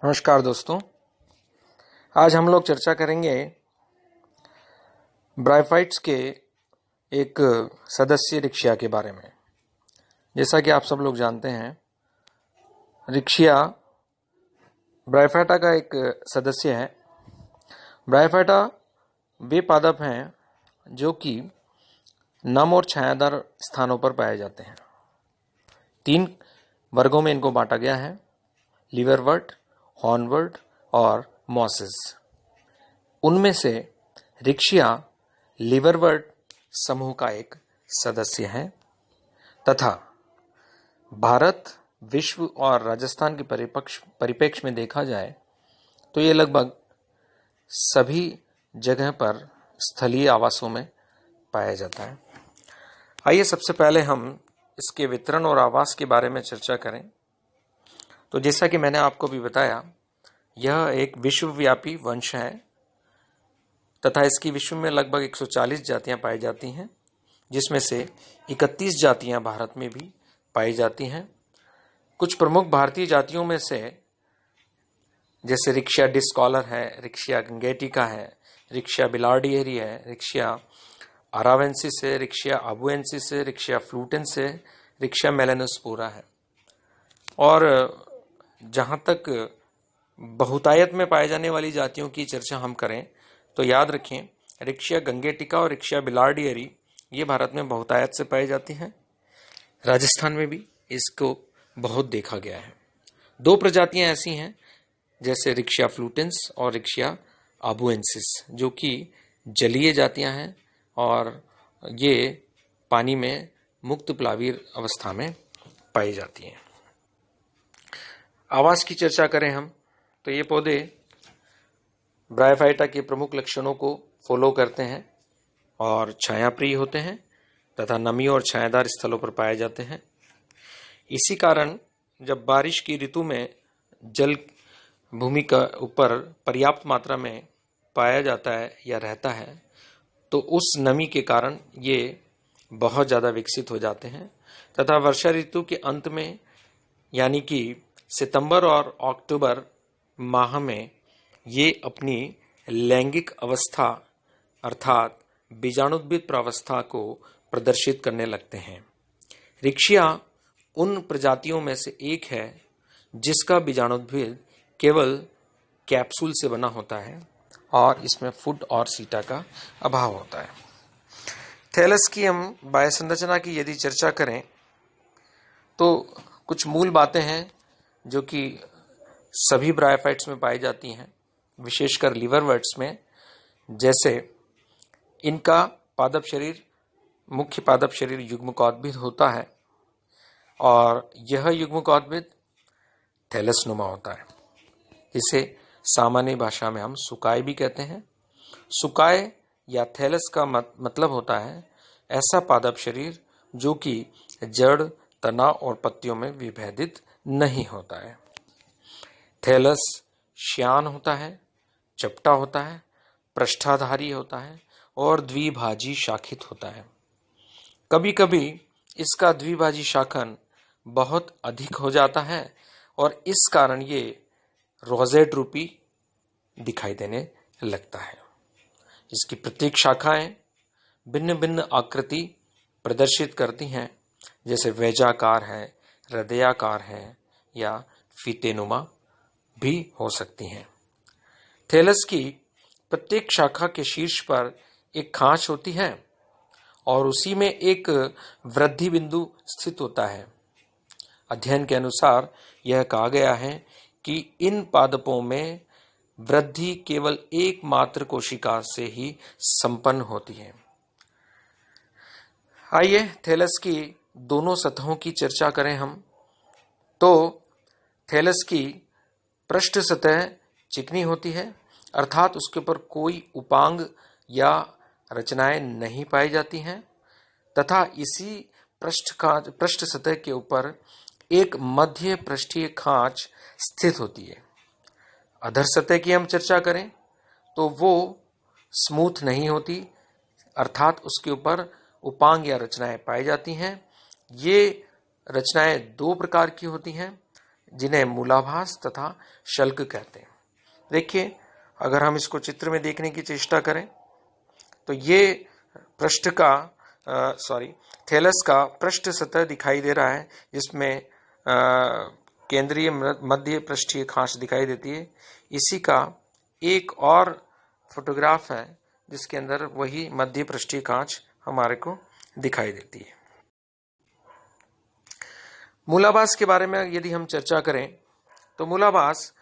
नमस्कार दोस्तों, आज हम लोग चर्चा करेंगे ब्रायोफाइट्स के एक सदस्य रिक्शिया के बारे में। जैसा कि आप सब लोग जानते हैं, रिक्शिया ब्रायोफाइटा का एक सदस्य है। ब्रायोफाइटा वे पादप हैं जो कि नम और छायादार स्थानों पर पाए जाते हैं। 3 वर्गों में इनको बांटा गया है: लीवरवर्ट, हॉर्नवर्ट और मॉसेस। उनमें से रिक्शिया लीवरवर्ट समूह का एक सदस्य है तथा भारत, विश्व और राजस्थान के परिप्रेक्ष्य में देखा जाए तो ये लगभग सभी जगह पर स्थलीय आवासों में पाया जाता है। आइए सबसे पहले हम इसके वितरण और आवास के बारे में चर्चा करें। तो जैसा कि मैंने आपको भी बताया, यह एक विश्वव्यापी वंश है तथा इसकी विश्व में लगभग 140 जातियां पाई जाती हैं, जिसमें से 31 जातियां भारत में भी पाई जाती हैं। कुछ प्रमुख भारतीय जातियों में से जैसे रिक्शिया डिस्कॉलर है, रिक्शिया गंगेटिका है, रिक्शिया बिलार्डियरी है, रिक्शिया अरावेंसिस है, रिक्शिया अबुएंसिस है, रिक्शिया फ्लूटेंस है, रिक्शिया मेलानोस्पोरा है। और जहाँ तक बहुतायत में पाए जाने वाली जातियों की चर्चा हम करें तो याद रखें, रिक्शिया गंगेटिका और रिक्शिया बिलार्डियरी ये भारत में बहुतायत से पाई जाती हैं। राजस्थान में भी इसको बहुत देखा गया है। 2 प्रजातियां ऐसी हैं जैसे रिक्शिया फ्लूटेंस और रिक्शिया अबुएंसिस, जो कि जलीय जातियां हैं और ये पानी में मुक्त प्लावीर अवस्था में पाई जाती हैं। आवास की चर्चा करें हम तो ये पौधे ब्रायोफाइटा के प्रमुख लक्षणों को फॉलो करते हैं और छायाप्रिय होते हैं तथा नमी और छायादार स्थलों पर पाए जाते हैं। इसी कारण जब बारिश की ऋतु में जल भूमि का ऊपर पर्याप्त मात्रा में पाया जाता है या रहता है तो उस नमी के कारण ये बहुत ज़्यादा विकसित हो जाते हैं तथा वर्षा ऋतु के अंत में यानी कि सितंबर और अक्टूबर माह में ये अपनी लैंगिक अवस्था अर्थात बीजाणुद्भिद प्रावस्था को प्रदर्शित करने लगते हैं। रिक्शिया उन प्रजातियों में से एक है जिसका बीजाणुद्भिद केवल कैप्सूल से बना होता है और इसमें फुट और सीटा का अभाव होता है। थैलस की हम बाह्य की यदि चर्चा करें तो कुछ मूल बातें हैं जो कि सभी ब्रायोफाइट्स में पाई जाती हैं, विशेषकर लीवरवर्ट्स में। जैसे इनका पादप शरीर, मुख्य पादप शरीर युग्मकोद्भिद होता है और यह युग्मकोद्भिद थैलसनुमा होता है। इसे सामान्य भाषा में हम सुकाय भी कहते हैं। सुकाय या थैलस का मतलब होता है ऐसा पादप शरीर जो कि जड़, तना और पत्तियों में विभेदित नहीं होता है। थैलस श्यान होता है, चपटा होता है, पृष्ठाधारी होता है और द्विभाजी शाखित होता है। कभी कभी इसका द्विभाजी शाखन बहुत अधिक हो जाता है और इस कारण ये रोजेट रूपी दिखाई देने लगता है। इसकी प्रत्येक शाखाएं भिन्न भिन्न आकृति प्रदर्शित करती हैं, जैसे वैजाकार है, हृदयाकार है या फीतेनुमा भी हो सकती हैं। थैलस की प्रत्येक शाखा के शीर्ष पर एक खांच होती है और उसी में एक वृद्धि बिंदु स्थित होता है। अध्ययन के अनुसार यह कहा गया है कि इन पादपों में वृद्धि केवल एकमात्र कोशिका से ही संपन्न होती है। आइए थैलस की दोनों सतहों की चर्चा करें हम तो थैलस की पृष्ठ सतह चिकनी होती है, अर्थात उसके ऊपर कोई उपांग या रचनाएं नहीं पाई जाती हैं तथा इसी पृष्ठ सतह के ऊपर एक मध्य पृष्ठीय खांच स्थित होती है। अधर सतह की हम चर्चा करें तो वो स्मूथ नहीं होती, अर्थात उसके ऊपर उपांग या रचनाएं पाई जाती हैं। ये रचनाएं 2 प्रकार की होती हैं। जिन्हें मूलाभास तथा शल्क कहते हैं। देखिए, अगर हम इसको चित्र में देखने की चेष्टा करें तो ये पृष्ठ का थैलस का पृष्ठ सतह दिखाई दे रहा है, जिसमें केंद्रीय मध्य पृष्ठीय खांच दिखाई देती है। इसी का एक और फोटोग्राफ है जिसके अंदर वही मध्य पृष्ठीय खांच हमारे को दिखाई देती है। मूलाभास के बारे में यदि हम चर्चा करें तो मूलाभास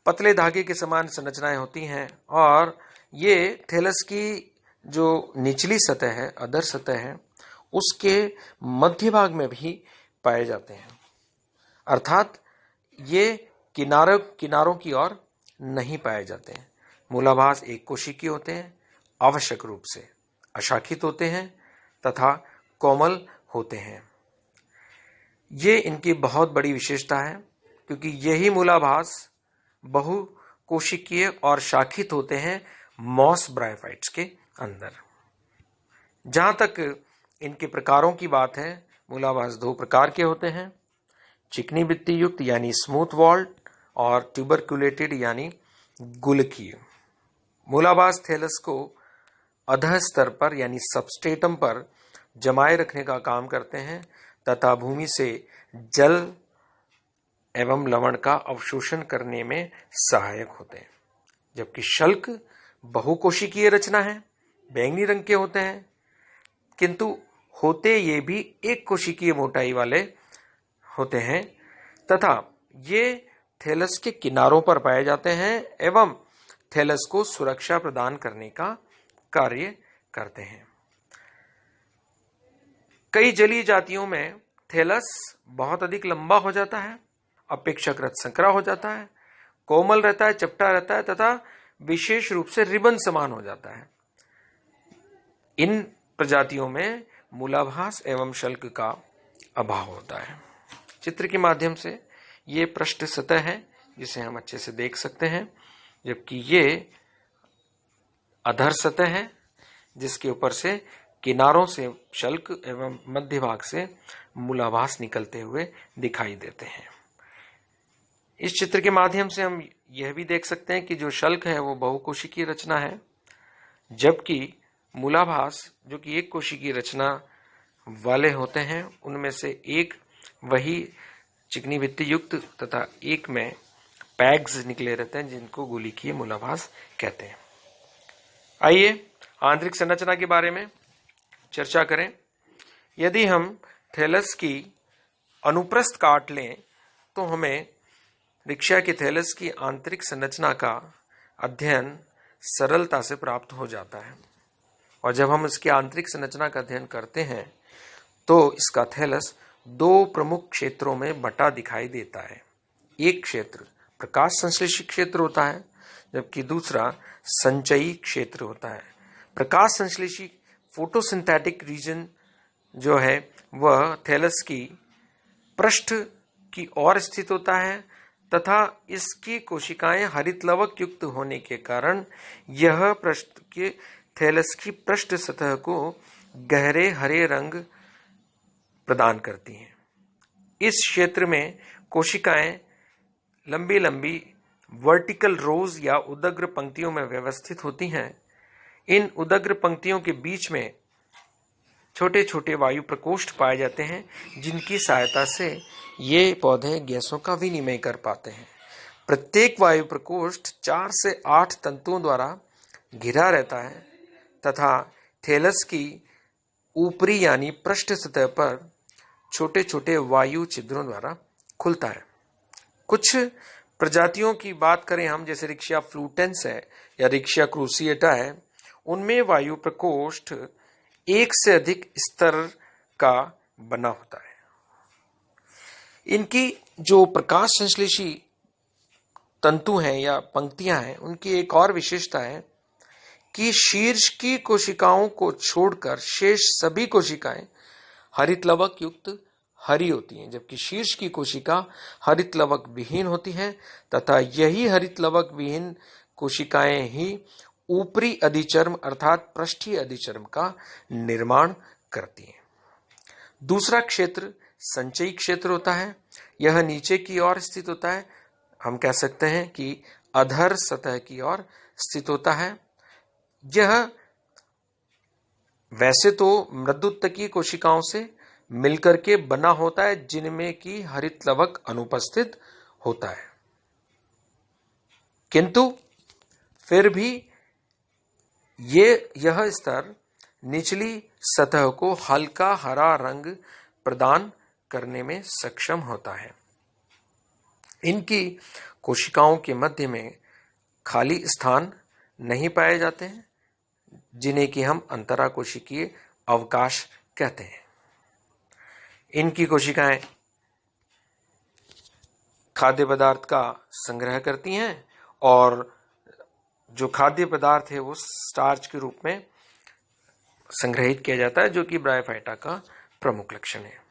पतले धागे के समान संरचनाएं होती हैं और ये थैलस की जो निचली सतह है, अधर सतह है, उसके मध्य भाग में भी पाए जाते हैं। अर्थात ये किनारों की ओर नहीं पाए जाते हैं। मूलाभास एक कोशिकीय होते हैं, आवश्यक रूप से अशाखित होते हैं तथा कोमल होते हैं। ये इनकी बहुत बड़ी विशेषता है, क्योंकि यही मूलाभास बहु कोशिकीय और शाखित होते हैं मॉस ब्रायोफाइट्स के अंदर। जहां तक इनके प्रकारों की बात है, मूलाभास दो प्रकार के होते हैं, चिकनी भित्ति युक्त यानी स्मूथ वॉल्ड और ट्यूबरकुलेटेड यानी गुलकीय। मूलाभास थैलस को अधः स्तर पर यानी सबस्ट्रेटम पर जमाए रखने का काम करते हैं तथा भूमि से जल एवं लवण का अवशोषण करने में सहायक होते हैं। जबकि शल्क बहुकोशिकीय रचना है, बैंगनी रंग के होते हैं, किंतु होते ये भी एक कोशिकीय मोटाई वाले होते हैं तथा ये थैलस के किनारों पर पाए जाते हैं एवं थैलस को सुरक्षा प्रदान करने का कार्य करते हैं। कई जलीय जातियों में थैलस बहुत अधिक लंबा हो जाता है, अपेक्षाकृत संकरा हो जाता है, कोमल रहता है, चपटा रहता है तथा विशेष रूप से रिबन समान हो जाता है। इन प्रजातियों में मूलाभास एवं शल्क का अभाव होता है। चित्र के माध्यम से ये पृष्ठ सतह है जिसे हम अच्छे से देख सकते हैं, जबकि ये अधर सतह है जिसके ऊपर से किनारों से शल्क एवं मध्य भाग से मूलाभास निकलते हुए दिखाई देते हैं। इस चित्र के माध्यम से हम यह भी देख सकते हैं कि जो शल्क है वो बहुकोशिकीय रचना है, जबकि मूलाभास जो कि एक कोशिकीय रचना वाले होते हैं, उनमें से एक वही चिकनी भित्ति युक्त तथा एक में पैग्स निकले रहते हैं जिनको गुलिकीय मूलाभास कहते हैं। आइए आंतरिक संरचना के बारे में चर्चा करें। यदि हम थैलस की अनुप्रस्थ काट लें तो हमें रिक्शा के थैलस की आंतरिक संरचना का अध्ययन सरलता से प्राप्त हो जाता है। और जब हम इसकी आंतरिक संरचना का अध्ययन करते हैं तो इसका थैलस दो प्रमुख क्षेत्रों में बटा दिखाई देता है। एक क्षेत्र प्रकाश संश्लेषी क्षेत्र होता है, जबकि दूसरा संचयी क्षेत्र होता है। प्रकाश संश्लेषी फोटोसिंथेटिक रीजन जो है वह थैलस की पृष्ठ की ओर स्थित होता है तथा इसकी कोशिकाएं हरित लवक युक्त होने के कारण यह पृष्ठ के थैलस की पृष्ठ सतह को गहरे हरे रंग प्रदान करती हैं। इस क्षेत्र में कोशिकाएं लंबी लंबी वर्टिकल रोज या उदग्र पंक्तियों में व्यवस्थित होती हैं। इन उदग्र पंक्तियों के बीच में छोटे छोटे वायु प्रकोष्ठ पाए जाते हैं, जिनकी सहायता से ये पौधे गैसों का विनिमय कर पाते हैं। प्रत्येक वायु प्रकोष्ठ 4 से 8 तंतुओं द्वारा घिरा रहता है तथा थैलस की ऊपरी यानी पृष्ठ सतह पर छोटे छोटे वायु छिद्रों द्वारा खुलता है। कुछ प्रजातियों की बात करें हम, जैसे रिक्शा फ्लूटेंस है या रिक्शा क्रूसिएटा है, उनमें वायु प्रकोष्ठ एक से अधिक स्तर का बना होता है। इनकी जो प्रकाश संश्लेषी तंतु हैं या पंक्तियां हैं, उनकी एक और विशेषता है कि शीर्ष की कोशिकाओं को छोड़कर शेष सभी कोशिकाएं हरित लवक युक्त हरी होती हैं, जबकि शीर्ष की कोशिका हरित लवक विहीन होती हैं तथा यही हरित लवक विहीन कोशिकाएं ही ऊपरी अधिचर्म अर्थात पृष्ठीय अधिचर्म का निर्माण करती हैं। दूसरा क्षेत्र संचयी क्षेत्र होता है। यह नीचे की ओर स्थित होता है। हम कह सकते हैं कि अधर सतह की ओर स्थित होता है। यह वैसे तो मृदुत्तकीय कोशिकाओं से मिलकर के बना होता है, जिनमें की हरित लवक अनुपस्थित होता है, किंतु फिर भी यह स्तर निचली सतह को हल्का हरा रंग प्रदान करने में सक्षम होता है। इनकी कोशिकाओं के मध्य में खाली स्थान नहीं पाए जाते हैं, जिन्हें कि हम अंतराकोशिकीय अवकाश कहते हैं। इनकी कोशिकाएं खाद्य पदार्थ का संग्रह करती हैं और जो खाद्य पदार्थ है वो स्टार्च के रूप में संग्रहित किया जाता है, जो कि ब्रायोफाइटा का प्रमुख लक्षण है।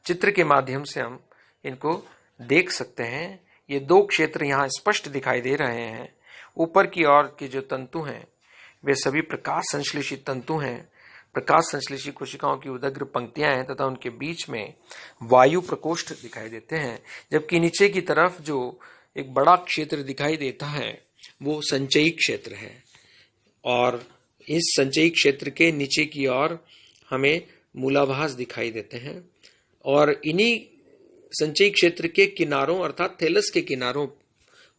चित्र के माध्यम से हम इनको देख सकते हैं। ये दो क्षेत्र यहाँ स्पष्ट दिखाई दे रहे हैं। ऊपर की ओर के जो तंतु हैं वे सभी प्रकाश संश्लेषित तंतु हैं। प्रकाश संश्लेषित कोशिकाओं की उदग्र पंक्तियां हैं तथा उनके बीच में वायु प्रकोष्ठ दिखाई देते हैं, जबकि नीचे की तरफ जो एक बड़ा क्षेत्र दिखाई देता है वो संचयी क्षेत्र है। और इस संचयी क्षेत्र के नीचे की ओर हमें मूलाभास दिखाई देते हैं और इन्हीं संचयी क्षेत्र के किनारों अर्थात थैलस के किनारों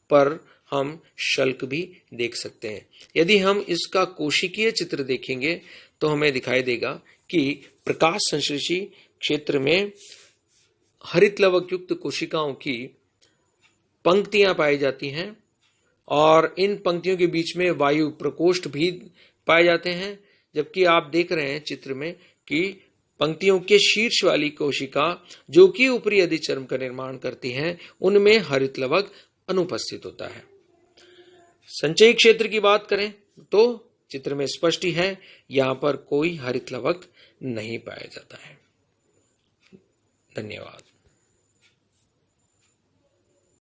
पर हम शल्क भी देख सकते हैं। यदि हम इसका कोशिकीय चित्र देखेंगे तो हमें दिखाई देगा कि प्रकाश संश्लेषी क्षेत्र में हरित लवक युक्त कोशिकाओं की पंक्तियां पाई जाती हैं और इन पंक्तियों के बीच में वायु प्रकोष्ठ भी पाए जाते हैं, जबकि आप देख रहे हैं चित्र में कि पंक्तियों के शीर्ष वाली कोशिका जो कि ऊपरी अधिचर्म का निर्माण करती हैं, उनमें हरित लवक अनुपस्थित होता है। संचयी क्षेत्र की बात करें तो चित्र में स्पष्ट ही है, यहां पर कोई हरित लवक नहीं पाया जाता है। धन्यवाद।